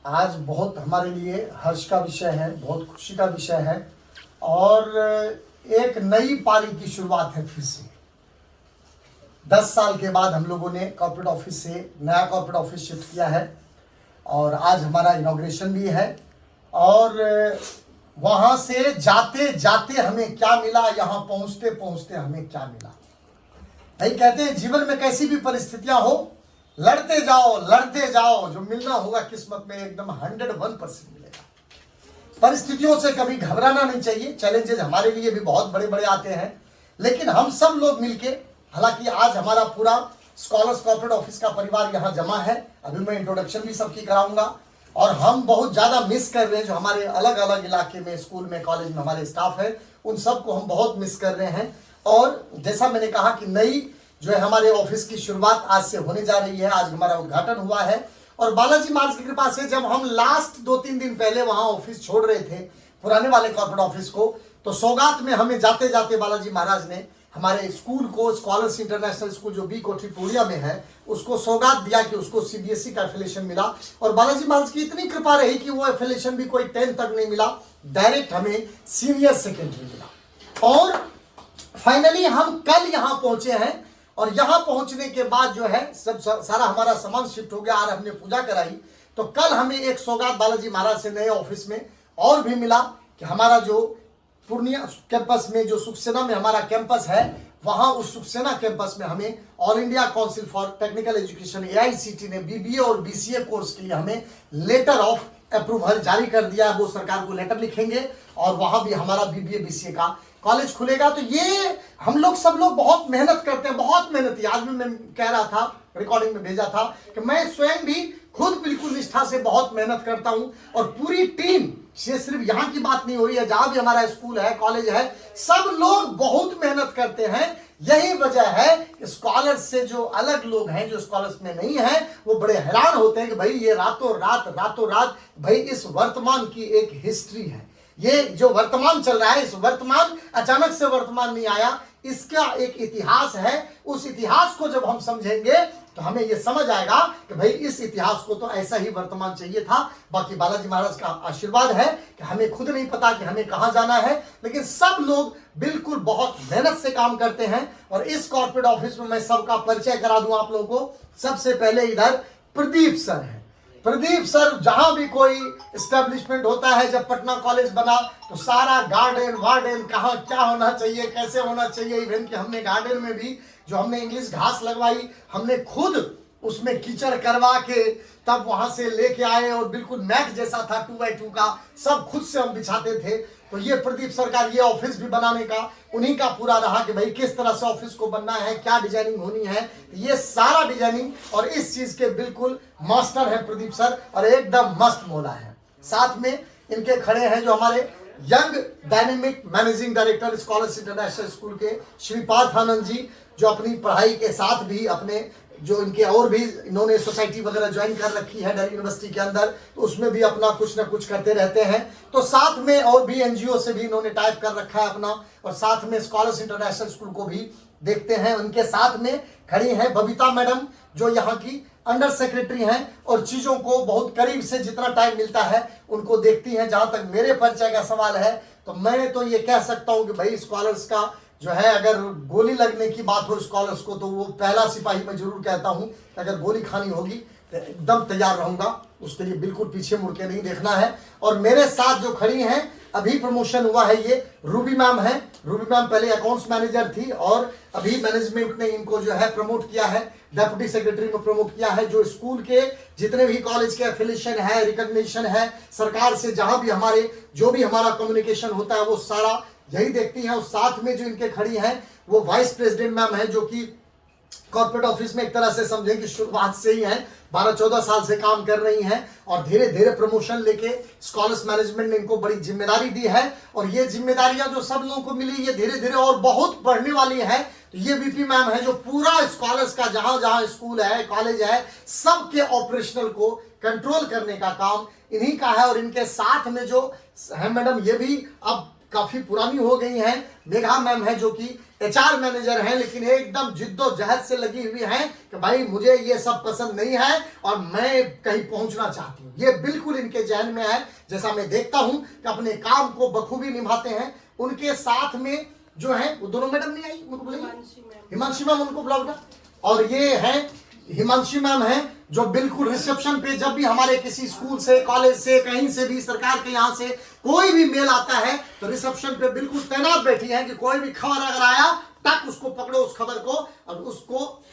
आज बहुत हमारे लिए हर्ष का विषय है, बहुत खुशी का विषय है और एक नई पारी की शुरुआत है। फिर से 10 साल के बाद हम लोगों ने कॉर्पोरेट ऑफिस से नया कॉर्पोरेट ऑफिस शिफ्ट किया है और आज हमारा इनॉग्रेशन भी है। और वहां से जाते जाते हमें क्या मिला, यहाँ पहुंचते पहुंचते हमें क्या मिला। भाई कहते हैं जीवन में कैसी भी परिस्थितियां हो, लड़ते जाओ, जो मिलना होगा किस्मत में एकदम 101% मिलेगा। परिस्थितियों से कभी घबराना नहीं चाहिए। चैलेंजेस हमारे लिए भी बहुत बड़े बड़े आते हैं, लेकिन हम सब लोग मिलके, हालांकि आज हमारा पूरा स्कॉलर्स कॉर्पोरेट ऑफिस का परिवार यहाँ जमा है। अभी मैं इंट्रोडक्शन भी सबकी कराऊंगा और हम बहुत ज्यादा मिस कर रहे हैं जो हमारे अलग अलग इलाके में, स्कूल में, कॉलेज में हमारे स्टाफ है, उन सबको हम बहुत मिस कर रहे हैं। और जैसा मैंने कहा कि नई जो है हमारे ऑफिस की शुरुआत आज से होने जा रही है। आज हमारा उद्घाटन हुआ है और बालाजी महाराज की कृपा से जब हम लास्ट 2-3 दिन पहले वहां ऑफिस छोड़ रहे थे, पुराने वाले कॉर्पोरेट ऑफिस को, तो सौगात में हमें जाते जाते बालाजी महाराज ने हमारे स्कूल को, स्कॉलर्स इंटरनेशनल स्कूल जो बी कोठी पूर्णिया में है, उसको सौगात दिया कि उसको सीबीएसई का एफिलिएशन मिला। और बालाजी महाराज की इतनी कृपा रही कि वो एफिलिएशन भी कोई 10 तक नहीं मिला, डायरेक्ट हमें सीनियर सेकेंडरी मिला। और फाइनली हम कल यहाँ पहुंचे हैं और यहां पहुंचने के बाद जो है सारा हमारा सामान शिफ्ट हो गया। आज हमने पूजा कराई तो कल हमें एक सौगात बालाजी महाराज से नए ऑफिस में और भी मिला कि हमारा जो पूर्णिया कैंपस में, जो सुखसेना में हमारा कैंपस है, वहां उस सुखसेना कैंपस में हमें all India council for technical education AICT ने बीबीए और बीसीए कोर्स के लिए हमें लेटर ऑफ अप्रूवल जारी कर दिया। वो सरकार को लेटर लिखेंगे और वहां भी हमारा बीबीए बीसीए का कॉलेज खुलेगा। तो ये हम लोग सब लोग बहुत मेहनत करते हैं, बहुत मेहनती। आज भी मैं कह रहा था, रिकॉर्डिंग में भेजा था कि मैं स्वयं भी खुद बिल्कुल निष्ठा से बहुत मेहनत करता हूं और पूरी टीम, ये सिर्फ यहाँ की बात नहीं हो रही है, जहां भी हमारा स्कूल है, कॉलेज है, सब लोग बहुत मेहनत करते हैं। यही वजह है कि स्कॉलर्स से जो अलग लोग हैं, जो स्कॉलर्स में नहीं है, वो बड़े हैरान होते हैं कि भाई ये रातों रात भाई इस वर्तमान की एक हिस्ट्री है। ये जो वर्तमान चल रहा है, इस वर्तमान अचानक से वर्तमान नहीं आया, इसका एक इतिहास है। उस इतिहास को जब हम समझेंगे तो हमें ये समझ आएगा कि भाई इस इतिहास को तो ऐसा ही वर्तमान चाहिए था। बाकी बालाजी महाराज का आशीर्वाद है कि हमें खुद नहीं पता कि हमें कहां जाना है, लेकिन सब लोग बिल्कुल बहुत मेहनत से काम करते हैं। और इस कॉर्पोरेट ऑफिस में मैं सबका परिचय करा दूं आप लोगों को। सबसे पहले इधर प्रदीप सर है। प्रदीप सर, जहां भी कोई एस्टेब्लिशमेंट होता है, जब पटना कॉलेज बना तो सारा गार्डन वार्डन कहाँ क्या होना चाहिए, कैसे होना चाहिए, इवन कि हमने गार्डन में भी जो हमने इंग्लिश घास लगवाई, हमने खुद उसमें कीचड़ करवा के तब वहां से लेके आए और बिल्कुल मैट जैसा था 2x2 का, सब खुद से हम बिछाते थे। तो ये प्रदीप सरकार, ये ऑफिस भी बनाने का उन्हीं का पूरा रहा कि भाई किस तरह से ऑफिस को बनना है, क्या डिजाइनिंग होनी है, ये सारा डिजाइनिंग और इस चीज के बिल्कुल मास्टर है प्रदीप सर और एकदम मस्त मोला है। साथ में इनके खड़े हैं जो हमारे young dynamic managing director scholars international school के श्रीपाद आनंद जी, जो अपनी पढ़ाई के साथ भी अपने जो इनके और भी इन्होंने सोसाइटी वगैरह ज्वाइन कर रखी है दिल्ली यूनिवर्सिटी के अंदर, तो उसमें भी अपना कुछ ना कुछ करते रहते हैं। तो साथ में और भी एनजीओ से भी इन्होंने टाइप कर रखा है अपना, और साथ में स्कॉलर्स इंटरनेशनल स्कूल को भी देखते हैं। उनके साथ में खड़ी हैं बबीता मैडम, जो यहाँ की अंडर सेक्रेटरी हैं और चीजों को बहुत करीब से जितना टाइम मिलता है उनको देखती हैं। जहां तक मेरे परिचय का सवाल है तो मैं तो ये कह सकता हूं कि भाई स्कॉलर्स का जो है, अगर गोली लगने की बात हो स्कॉलर्स को, तो वो पहला सिपाही मैं जरूर कहता हूं कि अगर गोली खानी होगी तो एकदम तैयार रहूंगा, उसके लिए बिल्कुल पीछे मुड़ के नहीं देखना है। और मेरे साथ जो खड़ी हैं, अभी प्रमोशन हुआ है, ये रूबी मैम है। रूबी मैम पहले अकाउंट्स मैनेजर थी और अभी मैनेजमेंट ने इनको जो है प्रमोट किया है, डेप्यूटी सेक्रेटरी में प्रमोट किया है। जो स्कूल के जितने भी कॉलेज के एफिलिएशन है, रिकॉग्निशन है, सरकार से जहां भी हमारे जो भी हमारा कम्युनिकेशन होता है, वो सारा यही देखती हैं। और साथ में जो इनके खड़ी हैं वो वाइस प्रेसिडेंट मैम है, जो कि कॉर्पोरेट ऑफिस में एक तरह से समझे कि शुरुआत से ही हैं, 12-14 साल से काम कर रही हैं और धीरे धीरे प्रमोशन लेके स्कॉलर्स मैनेजमेंट ने इनको बड़ी जिम्मेदारी दी है। और ये जिम्मेदारियां जो सब लोगों को मिली, ये धीरे धीरे और बहुत बढ़ने वाली है। तो ये बीपी मैम है जो पूरा स्कॉलर्स का जहां जहां स्कूल है, कॉलेज है, सबके ऑपरेशनल को कंट्रोल करने का काम इन्हीं का है। और इनके साथ में जो है मैडम, ये भी अब काफी पुरानी हो गई हैं। मेघा मैम है जो कि HR मैनेजर हैं, लेकिन एकदम जिद्दोजहद से लगी हुई हैं कि भाई मुझे ये सब पसंद नहीं है और मैं कहीं पहुंचना चाहती हूँ। ये बिल्कुल इनके जहन में है। जैसा मैं देखता हूँ कि अपने काम को बखूबी निभाते हैं। उनके साथ में जो है वो दोनों मैडम नहीं आई, उनको बुलाइए, हिमांशी मैम उनको बुलाओ। और ये है हिमांशी मैम है जो बिल्कुल रिसेप्शन पे जब भी हमारे किसी स्कूल से, कॉलेज से, कहीं से भी, सरकार के यहाँ से कोई भी मेल आता है तो रिसेप्शन पे बिल्कुल तैनात बैठी हैं कि कोई भी खबर अगर आया तक उसको पकड़ो, उस खबर को, और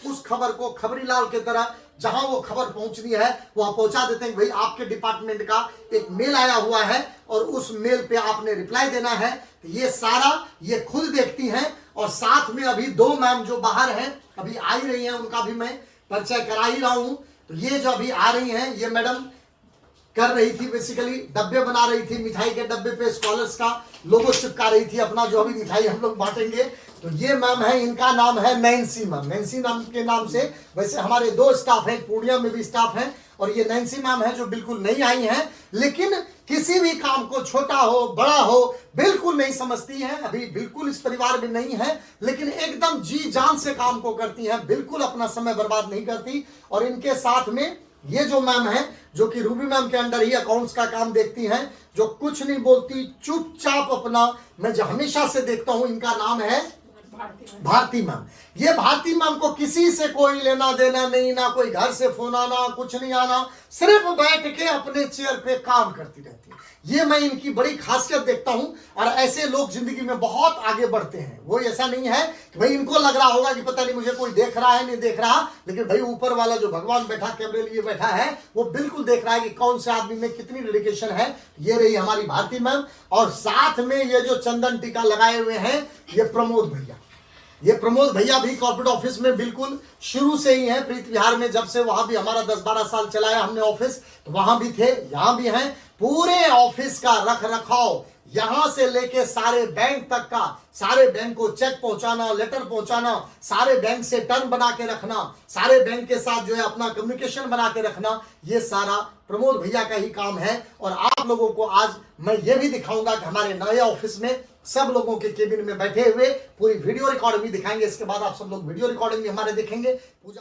उस खबर को खबरी लाल की तरह जहां वो खबर पहुंचनी है वहां पहुंचा देते हैं कि भाई आपके डिपार्टमेंट का एक मेल आया हुआ है और उस मेल पे आपने रिप्लाई देना है। तो ये सारा ये खुद देखती हैं। और साथ में अभी 2 मैम जो बाहर हैं अभी आ ही रही हैं, उनका भी मैं परिचय करा ही रहा हूं। तो ये जो अभी आ रही हैं ये मैडम कर रही थी, बेसिकली डब्बे बना रही थी, मिठाई के डब्बे पे स्कॉलर्स का लोगो चिपका रही थी अपना, जो अभी मिठाई हम लोग बांटेंगे। तो ये मैम है, इनका नाम है नैन्सी मैम। नैन्सी मैम के नाम से वैसे हमारे 2 स्टाफ हैं, पूर्णिया में भी स्टाफ हैं, और ये नैन्सी मैम है जो बिल्कुल नई आई हैं, लेकिन किसी भी काम को छोटा हो बड़ा हो बिल्कुल नहीं समझती हैं। अभी बिल्कुल इस परिवार में नहीं है, लेकिन एकदम जी जान से काम को करती हैं, बिल्कुल अपना समय बर्बाद नहीं करती। और इनके साथ में ये जो मैम है जो कि रूबी मैम के अंडर ही अकाउंट्स का काम देखती हैं, जो कुछ नहीं बोलती, चुपचाप अपना, मैं जो हमेशा से देखता हूं, इनका नाम है भारती मैम। ये भारती मैम को किसी से कोई लेना देना नहीं, ना कोई घर से फोन आना, कुछ नहीं आना, सिर्फ बैठ के अपने चेयर पे काम करती रहती है। ये मैं इनकी बड़ी खासियत देखता हूं। और ऐसे लोग जिंदगी में बहुत आगे बढ़ते हैं। वो ऐसा नहीं है कि भाई इनको लग रहा होगा कि पता नहीं मुझे कोई देख रहा है नहीं देख रहा, लेकिन भाई ऊपर वाला जो भगवान बैठा कैमरे लिए बैठा है वो बिल्कुल देख रहा है कि कौन से आदमी में कितनी डेडिकेशन है। ये रही हमारी भारती मैम। और साथ में ये जो चंदन टीका लगाए हुए हैं ये प्रमोद भैया। ये प्रमोद भैया भी कॉर्पोरेट ऑफिस में बिल्कुल शुरू से ही हैं। प्रीत विहार में जब से वहां भी हमारा 10-12 साल चलाया हमने ऑफिस, तो वहां भी थे, यहां भी हैं। पूरे ऑफिस का रख रखाव यहां से लेके सारे बैंक तक का, सारे बैंक को चेक पहुंचाना, लेटर पहुंचाना, सारे बैंक से टर्न बना के रखना, सारे बैंक के साथ जो है अपना कम्युनिकेशन बना के रखना, ये सारा प्रमोद भैया का ही काम है। और आप लोगों को आज मैं ये भी दिखाऊंगा कि हमारे नए ऑफिस में सब लोगों के केबिन में बैठे हुए पूरी वीडियो रिकॉर्डिंग भी दिखाएंगे। इसके बाद आप सब लोग वीडियो रिकॉर्डिंग भी हमारे देखेंगे। पूजा